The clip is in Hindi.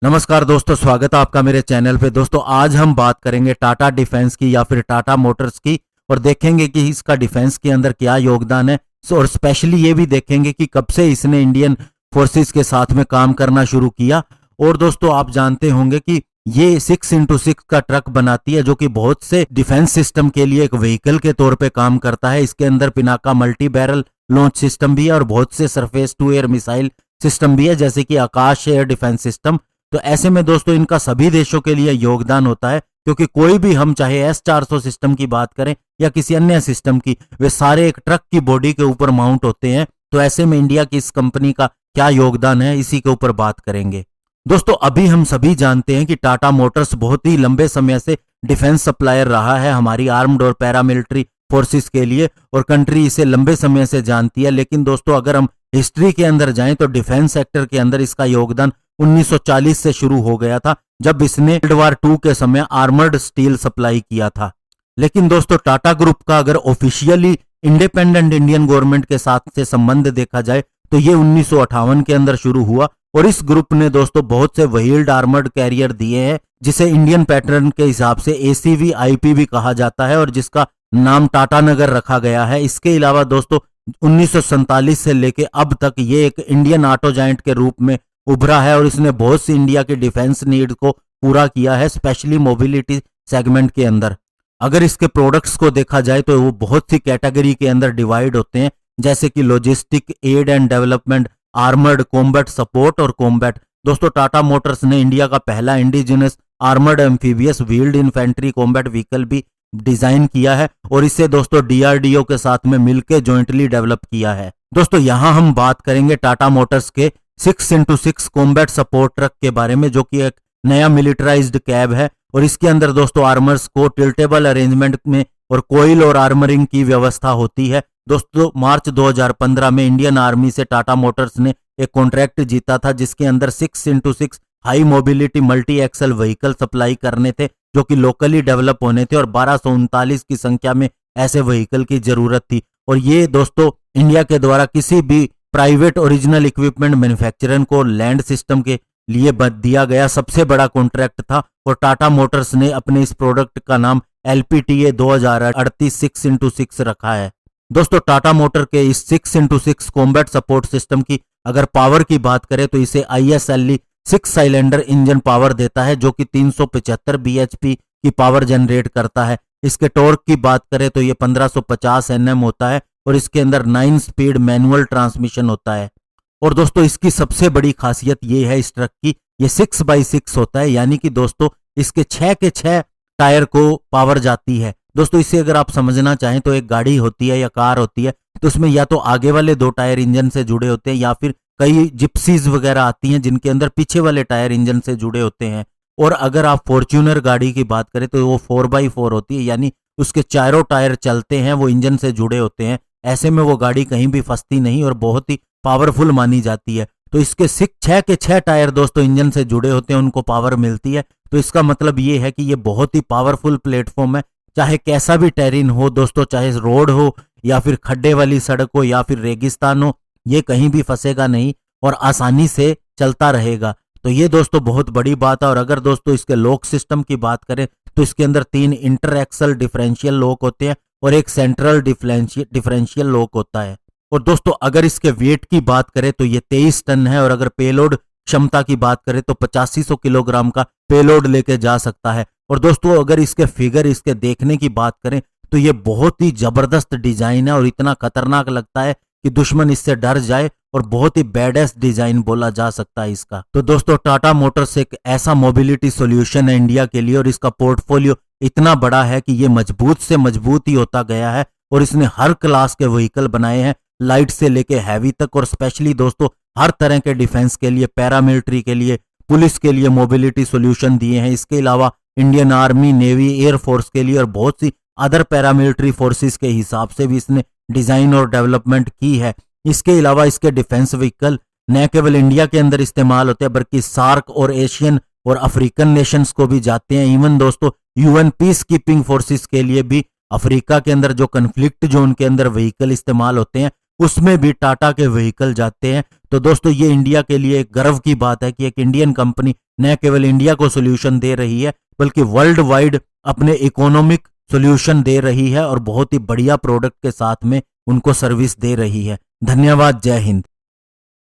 नमस्कार दोस्तों, स्वागत है आपका मेरे चैनल पे। दोस्तों आज हम बात करेंगे टाटा डिफेंस की या फिर टाटा मोटर्स की, और देखेंगे कि इसका डिफेंस के अंदर क्या योगदान है। और स्पेशली ये भी देखेंगे कि कब से इसने इंडियन फोर्सेस के साथ में काम करना शुरू किया। और दोस्तों आप जानते होंगे कि ये 6x6 का ट्रक बनाती है, जो कि बहुत से डिफेंस सिस्टम के लिए एक व्हीकल के तौर पे काम करता है। इसके अंदर Pinaka multi barrel launch system भी है और बहुत से surface to air missile system भी है, जैसे कि आकाश एयर डिफेंस सिस्टम। तो ऐसे में दोस्तों इनका सभी देशों के लिए योगदान होता है, क्योंकि कोई भी हम चाहे S-400 सिस्टम की बात करें या किसी अन्य सिस्टम की, वे सारे एक ट्रक की बॉडी के ऊपर माउंट होते हैं। तो ऐसे में इंडिया की इस कंपनी का क्या योगदान है, इसी के ऊपर बात करेंगे। दोस्तों अभी हम सभी जानते हैं कि टाटा मोटर्स बहुत ही लंबे समय से डिफेंस सप्लायर रहा है हमारी आर्म्ड और पैरामिलिट्री फोर्सेस के लिए, और कंट्री इसे लंबे समय से जानती है। लेकिन दोस्तों अगर हम हिस्ट्री के अंदर जाएं तो डिफेंस सेक्टर के अंदर इसका योगदान 1940 से शुरू हो गया था, जब इसने वर्ल्ड वार 2 के समय आर्मर्ड स्टील सप्लाई किया था। लेकिन दोस्तों टाटा ग्रुप का अगर ऑफिशियली इंडिपेंडेंट इंडियन गवर्नमेंट के साथ से संबंध देखा जाए तो ये 1958 के अंदर शुरू हुआ, और इस ग्रुप ने दोस्तों बहुत से व्हील्ड आर्मर्ड कैरियर दिए हैं, जिसे इंडियन पैटर्न के हिसाब से ACV IP भी कहा जाता है, और जिसका नाम टाटा नगर रखा गया है। इसके अलावा दोस्तों 1947 से लेके अब तक ये एक इंडियन ऑटो जायंट के रूप में उभरा है, और इसने बहुत सी इंडिया के डिफेंस नीड को पूरा किया है, स्पेशली मोबिलिटी सेगमेंट के अंदर। अगर इसके प्रोडक्ट्स को देखा जाए तो वो बहुत सी कैटेगरी के अंदर डिवाइड होते हैं, जैसे कि लॉजिस्टिक, एड and development, armoured, combat support और कॉम्बैट। दोस्तों टाटा मोटर्स ने इंडिया का पहला indigenous armoured amphibious wheeled infantry combat vehicle भी डिजाइन किया है, और इसे दोस्तों DRDO के साथ में मिलकर जॉइंटली डेवलप किया है। दोस्तों यहां हम बात करेंगे टाटा मोटर्स के 6x6 कॉम्बैट सपोर्ट ट्रक के बारे में, जो कि एक नया मिलिटराइज्ड कैब है, और इसके अंदर दोस्तों आर्मर्स को टिल्टेबल अरेंजमेंट में और कोयल और आर्मरिंग की व्यवस्था होती है। दोस्तों मार्च 2015 में इंडियन आर्मी से टाटा मोटर्स ने एक कॉन्ट्रैक्ट जीता था, जिसके अंदर 6x6 high mobility multi axle vehicle supply करने थे, जो कि लोकली डेवलप होने थे, और 1239 की संख्या में ऐसे व्हीकल की जरूरत थी। और ये दोस्तों इंडिया के द्वारा किसी भी प्राइवेट ओरिजिनल इक्विपमेंट मैन्युफैक्चरर को लैंड सिस्टम के लिए दिया गया सबसे बड़ा कॉन्ट्रैक्ट था, और टाटा मोटर्स ने अपने इस प्रोडक्ट का नाम LPTA 2038 6x6 रखा है। दोस्तों टाटा मोटर के इस 6x6 कॉम्बैट सपोर्ट सिस्टम की अगर पावर की बात करें तो इसे ISLE 6 साइलेंडर इंजन पावर देता है, जो कि 375 bhp की पावर जनरेट करता है। इसके टॉर्क की बात करें तो ये 1550 Nm होता है, और इसके अंदर 9 स्पीड मैनुअल ट्रांसमिशन होता है। और दोस्तों इसकी सबसे बड़ी खासियत ये है इस ट्रक की, ये 6x6 होता है, यानी कि दोस्तों इसके 6 के 6 टायर को पावर जाती है। दोस्तों इसे अगर आप समझना चाहें तो एक गाड़ी होती है या कार होती है, तो उसमें या तो आगे वाले 2 टायर इंजन से जुड़े होते हैं, या फिर कई जिप्सीज वगैरह आती हैं जिनके अंदर पीछे वाले टायर इंजन से जुड़े होते हैं। और अगर आप फॉर्च्यूनर गाड़ी की बात करें तो वो 4x4 होती है, यानी उसके चारों टायर चलते हैं, वो इंजन से जुड़े होते हैं। ऐसे में वो गाड़ी कहीं भी फंसती नहीं और बहुत ही पावरफुल मानी जाती है। तो इसके 6 के 6 टायर दोस्तों इंजन से जुड़े होते हैं, उनको पावर मिलती है। तो इसका मतलब ये है कि ये बहुत ही पावरफुल प्लेटफॉर्म है, चाहे कैसा भी टेरेन हो दोस्तों, चाहे रोड हो या फिर खड्डे वाली सड़क हो या फिर रेगिस्तान हो, ये कहीं भी फंसेगा नहीं और आसानी से चलता रहेगा। तो ये दोस्तों बहुत बड़ी बात है। और अगर दोस्तों इसके लॉक सिस्टम की बात करें तो इसके अंदर 3 इंटर एक्सल डिफरेंशियल लॉक होते हैं और एक सेंट्रल डिफरेंशियल लॉक होता है। और दोस्तों अगर इसके वेट की बात करें तो ये 23 टन है, और अगर पेलोड क्षमता की बात करें तो 8500 किलोग्राम का पेलोड लेके जा सकता है। और दोस्तों अगर इसके फिगर, इसके देखने की बात करें तो ये बहुत ही जबरदस्त डिजाइन है और इतना खतरनाक लगता है कि दुश्मन इससे डर जाए, और बहुत ही बैडेस्ट डिजाइन बोला जा सकता है इसका। तो दोस्तों टाटा मोटर्स एक ऐसा मोबिलिटी सॉल्यूशन है इंडिया के लिए, और इसका पोर्टफोलियो इतना बड़ा है कि ये मजबूत से मजबूत ही होता गया है, और इसने हर क्लास के व्हीकल बनाए हैं, लाइट से लेके हैवी तक। और स्पेशली दोस्तों हर तरह के डिफेंस के लिए, पैरामिलिट्री के लिए, पुलिस के लिए मोबिलिटी सॉल्यूशन दिए हैं। इसके अलावा इंडियन आर्मी, नेवी, एयरफोर्स के लिए और बहुत सी अदर पैरामिलिट्री फोर्सेस के हिसाब से भी इसने डिजाइन और डेवलपमेंट की है। इसके अलावा इसके डिफेंस व्हीकल न केवल इंडिया के अंदर इस्तेमाल होते हैं, बल्कि सार्क और एशियन और अफ्रीकन नेशंस को भी जाते हैं। इवन दोस्तों UN पीस कीपिंग फोर्सेस के लिए भी अफ्रीका के अंदर जो कन्फ्लिक्ट जोन के अंदर व्हीकल इस्तेमाल होते हैं, उसमें भी टाटा के व्हीकल जाते हैं। तो दोस्तों ये इंडिया के लिए एक गर्व की बात है कि एक इंडियन कंपनी न केवल इंडिया को सोल्यूशन दे रही है बल्कि वर्ल्ड वाइड अपने इकोनॉमिक सोल्यूशन दे रही है और बहुत ही बढ़िया प्रोडक्ट के साथ में उनको सर्विस दे रही है। धन्यवाद। जय हिंद।